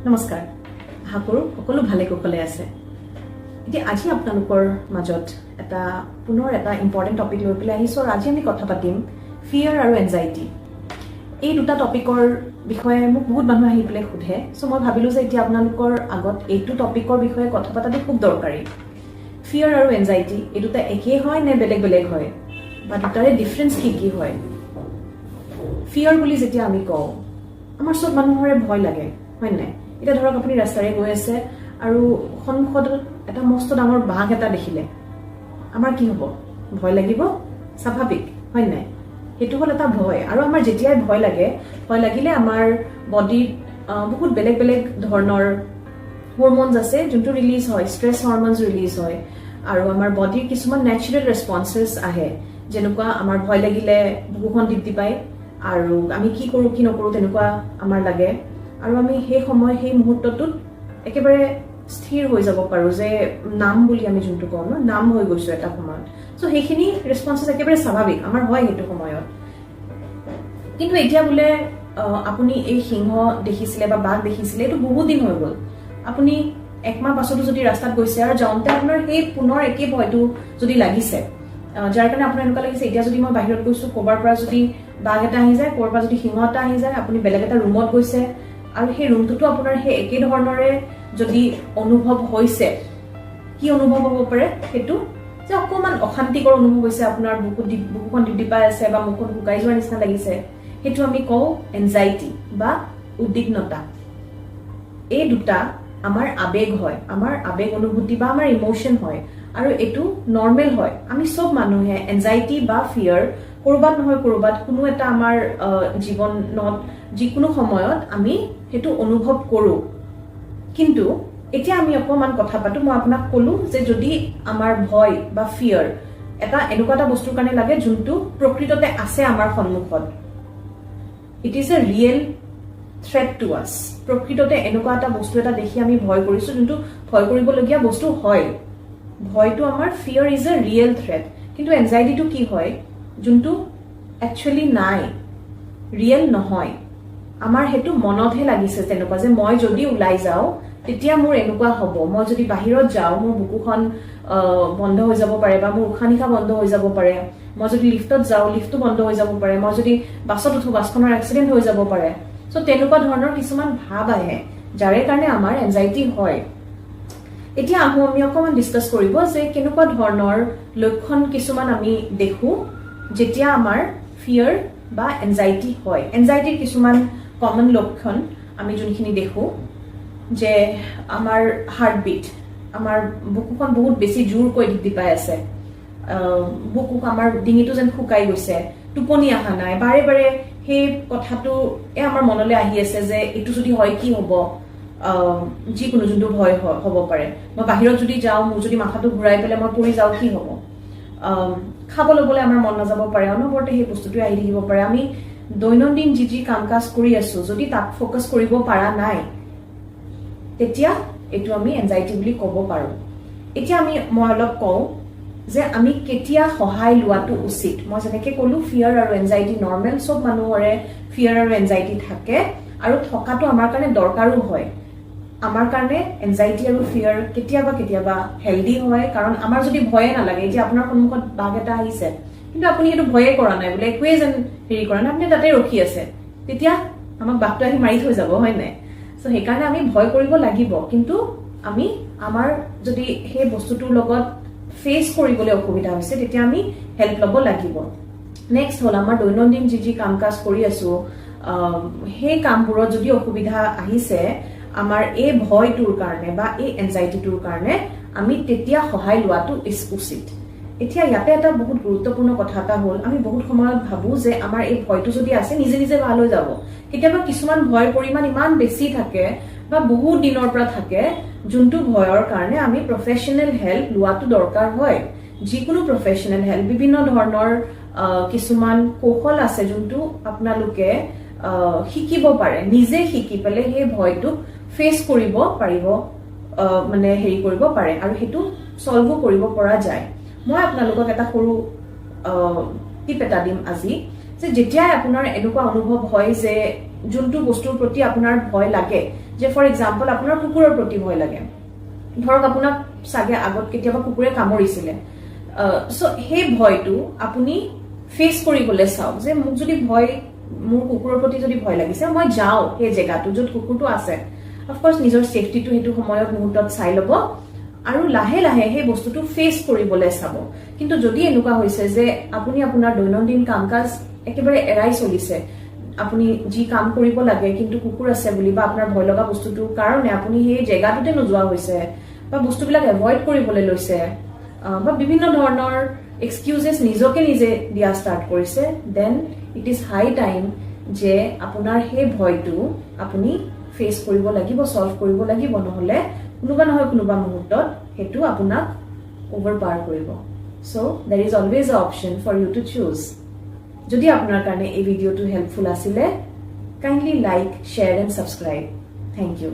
নমস্কাৰ আশা কৰোঁ সকলো ভালে কুশলে আছে এতিয়া আজি আপোনালোকৰ মাজত পুনৰ এটা ইম্পৰ্টেণ্ট টপিক লৈ পেলাই আহিছোঁ আৰু আজি আমি কথা পাতিম ফিয়াৰ আৰু এনজাইটি এই দুটা টপিকৰ বিষয়ে মোক বহুত মানুহ আহি পেলাই সোধে চ' মই ভাবিলোঁ যে এতিয়া আপোনালোকৰ আগত এইটো টপিকৰ বিষয়ে কথা পতাটো খুব দৰকাৰী ফিয়াৰ আৰু এনজাইটি এই দুটা একেই হয় নে বেলেগ বেলেগ হয় বা দুটাৰে ডিফাৰেঞ্চ কি হয় ফিয়াৰ বুলি যেতিয়া আমি কওঁ আমাৰ চব মানুহৰে ভয় লাগে হয় নাই এটা ধৰক আপুনি ৰাস্তাৰে গৈ আছে আৰু সন্মুখত এটা মস্ত ডাঙৰ বাঘ এটা দেখিলে আমাৰ কি হ'ব ভয় লাগিব স্বাভাৱিক হয় নাই সেইটো হ'ল এটা ভয় আৰু আমাৰ যেতিয়াই ভয় লাগিলে আমাৰ বডিত বহুত বেলেগ বেলেগ ধৰণৰ হৰম'নছ আছে যোনটো ৰিলিজ হয় ষ্ট্ৰেছ হৰম'নছ ৰিলিজ হয় আৰু আমাৰ বডিৰ কিছুমান নেচাৰেল ৰেছপন্সেছ আহে যেনেকুৱা আমাৰ ভয় লাগিলে বুকুখন টিপটি পায় আৰু আমি কি কৰোঁ কি নকৰোঁ তেনেকুৱা আমাৰ লাগে আৰু আমি সেই মুহূৰ্তটোত একেবাৰে স্থিৰ হৈ যাব পাৰোঁ যে নাম বুলি আমি যোনটো কওঁ ন নাম হৈ গৈছোঁ এটা সময়ত চ' সেইখিনি ৰেছপন্সেছ একেবাৰে স্বাভাৱিক আমাৰ হয় সেইটো সময়ত কিন্তু এতিয়া বোলে আপুনি এই সিংহ দেখিছিলে বা বাঘ দেখিছিলে এইটো বহুত দিন হৈ গ'ল আপুনি একমাহ পাছতো যদি ৰাস্তাত গৈছে আৰু যাওঁতে আপোনাৰ সেই পুনৰ একে ভয়টো যদি লাগিছে যাৰ কাৰণে আপোনাৰ এনেকুৱা লাগিছে এতিয়া যদি মই বাহিৰত গৈছোঁ ক'ৰবাৰ পৰা যদি বাঘ এটা আহি যায় ক'ৰবাৰ পৰা যদি সিংহ এটা আহি যায় আপুনি বেলেগ এটা ৰুমত গৈছে আৰু সেই ৰুমটোতো আপোনাৰ সেই একে ধৰণৰে যদি অনুভৱ হৈছে কি অনুভৱ হ'ব পাৰে সেইটো যে অকণমান অশান্তিকৰ অনুভৱ হৈছে আপোনাৰ বুকুখন ডিপডিপাই আছে বা মুখখন শুকাই যোৱাৰ নিচিনা লাগিছে সেইটো আমি কওঁ এনজাইটি বা উদ্বিগ্নতা এই দুটা আমাৰ আবেগ হয় আমাৰ আবেগ অনুভূতি বা আমাৰ ইমোশ্যন হয় আৰু এইটো নৰ্মেল হয় আমি চব মানুহে এনজাইটি বা ফিয়াৰ ক'ৰবাত নহয় ক'ৰবাত কোনো এটা আমাৰ জীৱনত যিকোনো সময়ত আমি সেইটো অনুভৱ কৰোঁ কিন্তু এতিয়া আমি অকণমান কথা পাতোঁ মই আপোনাক ক'লোঁ যে যদি আমাৰ ভয় বা ফিয়াৰ এনেকুৱা এটা বস্তুৰ কাৰণে লাগে যোনটো প্ৰকৃততে আছে আমাৰ সন্মুখত it is a real threat to us প্ৰকৃততে এনেকুৱা এটা বস্তু এটা দেখি আমি ভয় কৰিছোঁ যোনটো ভয় কৰিবলগীয়া বস্তু হয় ভয়টো আমাৰ ফিয়াৰ ইজ এ ৰিয়েল থ্ৰেট কিন্তু এনজাইটিটো কি হয় যোনটো একচুৱেলি নাই ৰিয়েল নহয় আমাৰ সেইটো মনতহে লাগিছে তেনেকুৱা যে মই যদি ওলাই যাওঁ তেতিয়া মোৰ এনেকুৱা হ'ব মই যদি বাহিৰত যাওঁ মোৰ বুকুখন বন্ধ হৈ যাব পাৰে বা মোৰ উশাহ নিশাহ বন্ধ হৈ যাব পাৰে মই যদি লিফ্টত যাওঁ লিফ্টটো বন্ধ হৈ যাব পাৰে মই যদি বাছত উঠোঁ বাছখনৰ এক্সিডেণ্ট হৈ যাব পাৰে চ' তেনেকুৱা ধৰণৰ কিছুমান ভাৱ আহে যাৰে কাৰণে আমাৰ এনজাইটি হয় এতিয়া আহোঁ আমি অকণমান ডিছকাছ কৰিব যে কেনেকুৱা ধৰণৰ লক্ষণ কিছুমান আমি দেখোঁ যেতিয়া আমাৰ ফিয়াৰ বা এনজাইটি হয় এনজাইটিৰ কিছুমান কমন লক্ষণ আমি যোনখিনি দেখোঁ যে আমাৰ হাৰ্টবিট আমাৰ বুকুখন বহুত বেছি জোৰকৈ ডিপডিপাই আছে বুকুক আমাৰ ডিঙিটো যেন শুকাই গৈছে টোপনি অহা নাই বাৰে বাৰে সেই কথাটো আমাৰ মনলৈ আহি আছে যে এইটো যদি হয় কি হ'ব যিকোনো যোনটো ভয় হ'ব পাৰে মই বাহিৰত যদি যাওঁ মোৰ যদি মাথাটো ঘূৰাই পেলাই মই পৰি যাওঁ কি হ'ব খাব ল'বলৈ আমাৰ মন নাযাব পাৰে অনবৰতে সেই বস্তুটোৱে আহি থাকিব পাৰে আমি দৈনন্দিন যি কাম কাজ কৰি আছোঁ যদি তাক ফ'কাছ কৰিব পৰা নাই তেতিয়া এইটো আমি এনজাইটি বুলি ক'ব পাৰোঁ এতিয়া মই অলপ কওঁ যে আমি কেতিয়া সহায় লোৱাটো উচিত মই যেনেকৈ ক'লোঁ ফিয়াৰ আৰু এনজাইটি নৰ্মেল চব মানুহৰে ফিয়াৰ আৰু এনজাইটি থাকে আৰু থকাটো আমাৰ কাৰণে দৰকাৰো হয় আমাৰ কাৰণে এনজাইটি আৰু ফিয়াৰ কেতিয়াবা হেল্ডি হয় কাৰণ আমাৰ যদি ভয়ে নালাগে যে আপোনাৰ সন্মুখত বাঘ এটা আহিছে কিন্তু আপুনি সেইটো ভয়ে কৰা নাই বোলে একোৱে যেন হেৰি কৰা নাই আপুনি তাতে ৰখি আছে তেতিয়া আমাক বাঘটো আহি মাৰি থৈ যাব হয় নাই চ' সেইকাৰণে আমি ভয় কৰিব লাগিব কিন্তু আমি আমাৰ যদি সেই বস্তুটোৰ লগত ফেচ কৰিবলৈ অসুবিধা হৈছে তেতিয়া আমি হেল্প ল'ব লাগিব নেক্সট হ'ল আমাৰ দৈনন্দিন যি কাম কাজ কৰি আছোঁ সেই কামবোৰত যদি অসুবিধা আহিছে আমাৰ এই ভয়টোৰ কাৰণে বা এই এনজাইটিটোৰ কাৰণে আমি তেতিয়া সহায় লোৱাটো উচিত এতিয়া ইয়াতে এটা বহুত গুৰুত্বপূৰ্ণ কথা এটা হ'ল আমি বহুত সময়ত ভাবোঁ যে আমাৰ এই ভয়টো যদি আছে নিজে নিজে ভাল হৈ যাব কেতিয়াবা কিছুমান ভয়ৰ পৰিমাণ ইমান বেছি থাকে বা বহুত দিনৰ পৰা থাকে যোনটো ভয়ৰ কাৰণে আমি প্ৰফেশ্যনেল হেল্প লোৱাটো দৰকাৰ হয় যিকোনো প্ৰফেশ্যনেল হেল্প বিভিন্ন ধৰণৰ কিছুমান কৌশল আছে যোনটো আপোনালোকে শিকিব পাৰে নিজে শিকি পেলাই সেই ভয়টোক ফেচ কৰিব পাৰিব মানে হেৰি কৰিব পাৰে আৰু সেইটো চল্ভো কৰিব পৰা যায় মই আপোনালোকক এটা সৰু টিপ এটা দিম আজি যে যেতিয়াই আপোনাৰ এনেকুৱা অনুভৱ হয় যে যোনটো বস্তুৰ প্ৰতি আপোনাৰ ভয় লাগে, যে ফৰ এক্সাম্পল আপোনাৰ কুকুৰৰ প্ৰতি ভয় লাগে, ধৰক আপোনাক চাগে আগত কেতিয়াবা কুকুৰে কামুৰিছিলে, সো সেই ভয়টো আপুনি ফেচ কৰিবলৈ চাওক, যে মোক যদি মোৰ কুকুৰৰ প্ৰতি যদি ভয় লাগিছে, মই যাওঁ সেই জেগাটো য'ত কুকুৰটো আছে, অফক'ৰ্চ নিজৰ ছেফটিটো সেইটো সময়ত মুহূৰ্তত চাই ল'ব আৰু লাহে লাহে সেই বস্তুটো ফেচ কৰিবলৈ চাব। কিন্তু যদি এনেকুৱা হৈছে যে আপুনি আপোনাৰ দৈনন্দিন কাম কাজ একেবাৰে এৰাই চলিছে, আপুনি যি কাম কৰিব লাগে কিন্তু কুকুৰ আছে বুলি বা আপোনাৰ ভয় লগা বস্তুটোৰ কাৰণে আপুনি সেই জেগাটোতে নোযোৱা হৈছে বা বস্তুবিলাক এভইড কৰিবলৈ লৈছে বা বিভিন্ন ধৰণৰ এক্সকিউজেছ নিজকে নিজে দিয়া ষ্টাৰ্ট কৰিছে, then it is high time যে আপোনাৰ সেই ভয়টো আপুনি ফেচ কৰিব লাগিব, সলভ কৰিব লাগিব, নহ'লে কোনোবা নহয় কোনোবা মুহূৰ্তত সেইটো আপোনাক অভাৰপাৱাৰ কৰিব। So' there is always a option for you to choose. যদি আপোনাৰ কাৰণে এই ভিডিঅ'টো হেল্পফুল আছিলে, kindly like, share and subscribe. Thank U.